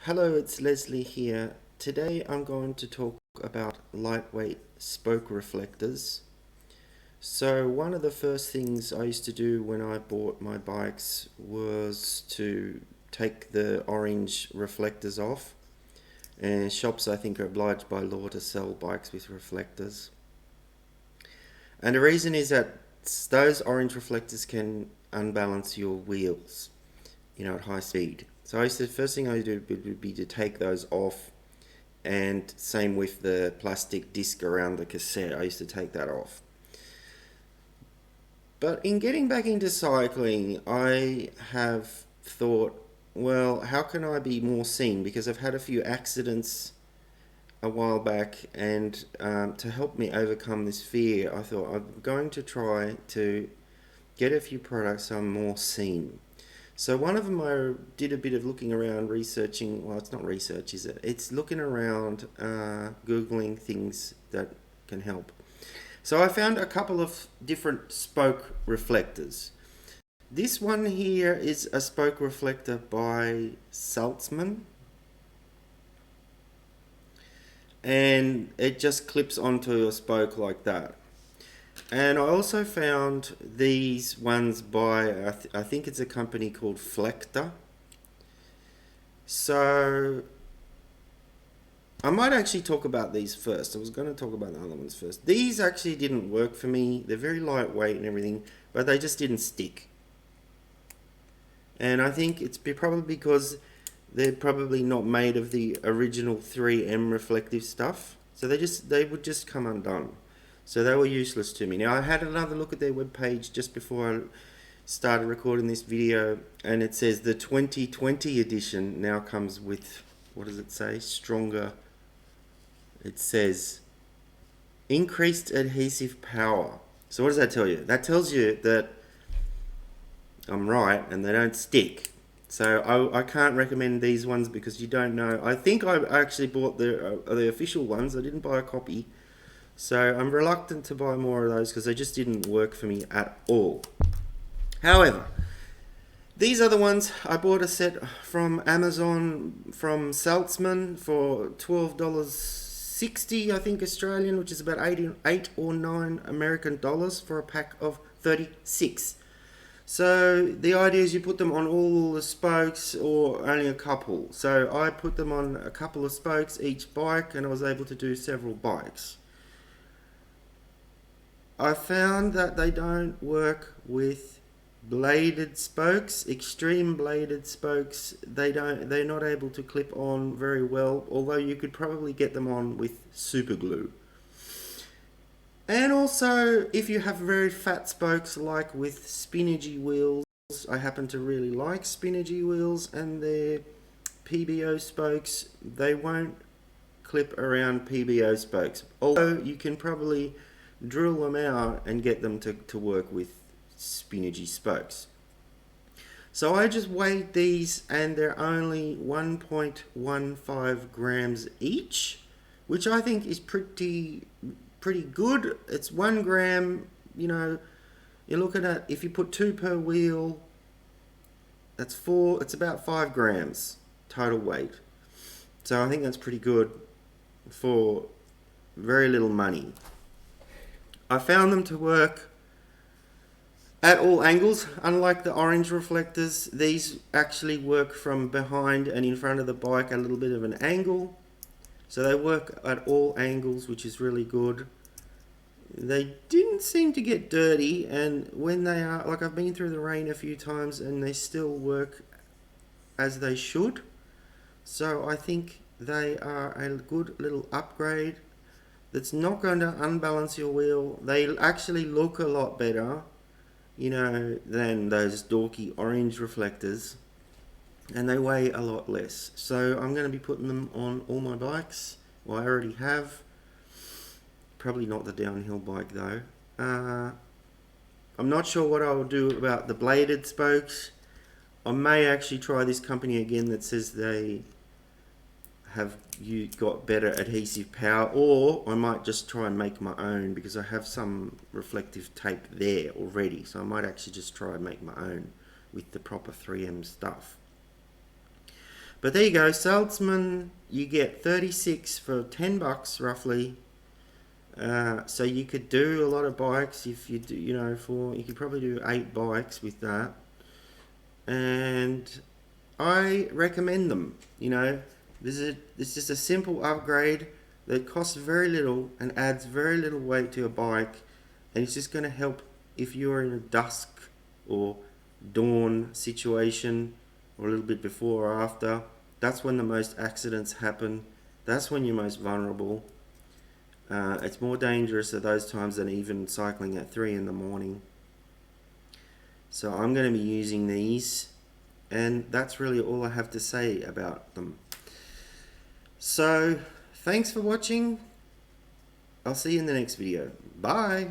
Hello, it's Leslie here. Today I'm going to talk about lightweight spoke reflectors. So one of the first things I used to do when I bought my bikes was to take the orange reflectors off. And shops, I think, are obliged by law to sell bikes with reflectors. And the reason is that those orange reflectors can unbalance your wheels, at high speed. So the first thing I do would be to take those off, and same with the plastic disc around the cassette. I used to take that off. But in getting back into cycling, I have thought, well, how can I be more seen? Because I've had a few accidents a while back, and to help me overcome this fear, I thought I'm going to try to get a few products so I'm more seen. So one of them I did a bit of looking around, researching. Well, it's not research, is it? It's looking around, Googling things that can help. So I found a couple of different spoke reflectors. This one here is a spoke reflector by Salzman, and it just clips onto a spoke like that. And I also found these ones by, I think it's a company called Flectr. So I might actually talk about these first. I was going to talk about the other ones first. These actually didn't work for me. They're very lightweight and everything, but they just didn't stick. And I think it's probably because they're probably not made of the original 3M reflective stuff. So they would just come undone. So they were useless to me. Now I had another look at their webpage just before I started recording this video, and it says the 2020 edition now comes with, what does it say? Stronger. It says increased adhesive power. So what does that tell you? That tells you that I'm right and they don't stick. So I can't recommend these ones because you don't know. I think I actually bought the official ones. I didn't buy a copy. So I'm reluctant to buy more of those because they just didn't work for me at all. However, these are the ones. I bought a set from Amazon from Salzman for $12.60, I think, Australian, which is about 8 or 9 American dollars for a pack of 36. So the idea is you put them on all the spokes or only a couple. So I put them on a couple of spokes each bike, and I was able to do several bikes. I found that they don't work with bladed spokes, extreme bladed spokes. They're not able to clip on very well, although you could probably get them on with super glue. And also, if you have very fat spokes like with spinnegy wheels, I happen to really like spinnegy wheels, and their PBO spokes, they won't clip around PBO spokes. Although you can probably drill them out and get them to work with spinnegy spokes. So I just weighed these, and they're only 1.15 grams each, which I think is pretty good. It's 1 gram, you're looking at, if you put 2 per wheel, that's 4, it's about 5 grams total weight. So I think that's pretty good for very little money. I found them to work at all angles. Unlike the orange reflectors, these actually work from behind and in front of the bike at a little bit of an angle. So they work at all angles, which is really good. They didn't seem to get dirty, and when they are, like, I've been through the rain a few times and they still work as they should. So I think they are a good little upgrade that's not going to unbalance your wheel. They actually look a lot better, than those dorky orange reflectors, and they weigh a lot less. So I'm going to be putting them on all my bikes. Well, I already have. Probably not the downhill bike though. I'm not sure what I'll do about the bladed spokes. I may actually try this company again that says they have got better adhesive power, or I might just try and make my own because I have some reflective tape there already. So I might actually just try and make my own with the proper 3M stuff. But there you go, Salzman. You get 36 for $10 roughly. So you could do a lot of bikes if you do, you could probably do 8 bikes with that. And I recommend them. This is a simple upgrade that costs very little and adds very little weight to a bike, and it's just going to help if you're in a dusk or dawn situation, or a little bit before or after. That's when the most accidents happen. That's when you're most vulnerable. It's more dangerous at those times than even cycling at 3 in the morning. So I'm going to be using these, and that's really all I have to say about them. So thanks for watching. I'll see you in the next video. Bye.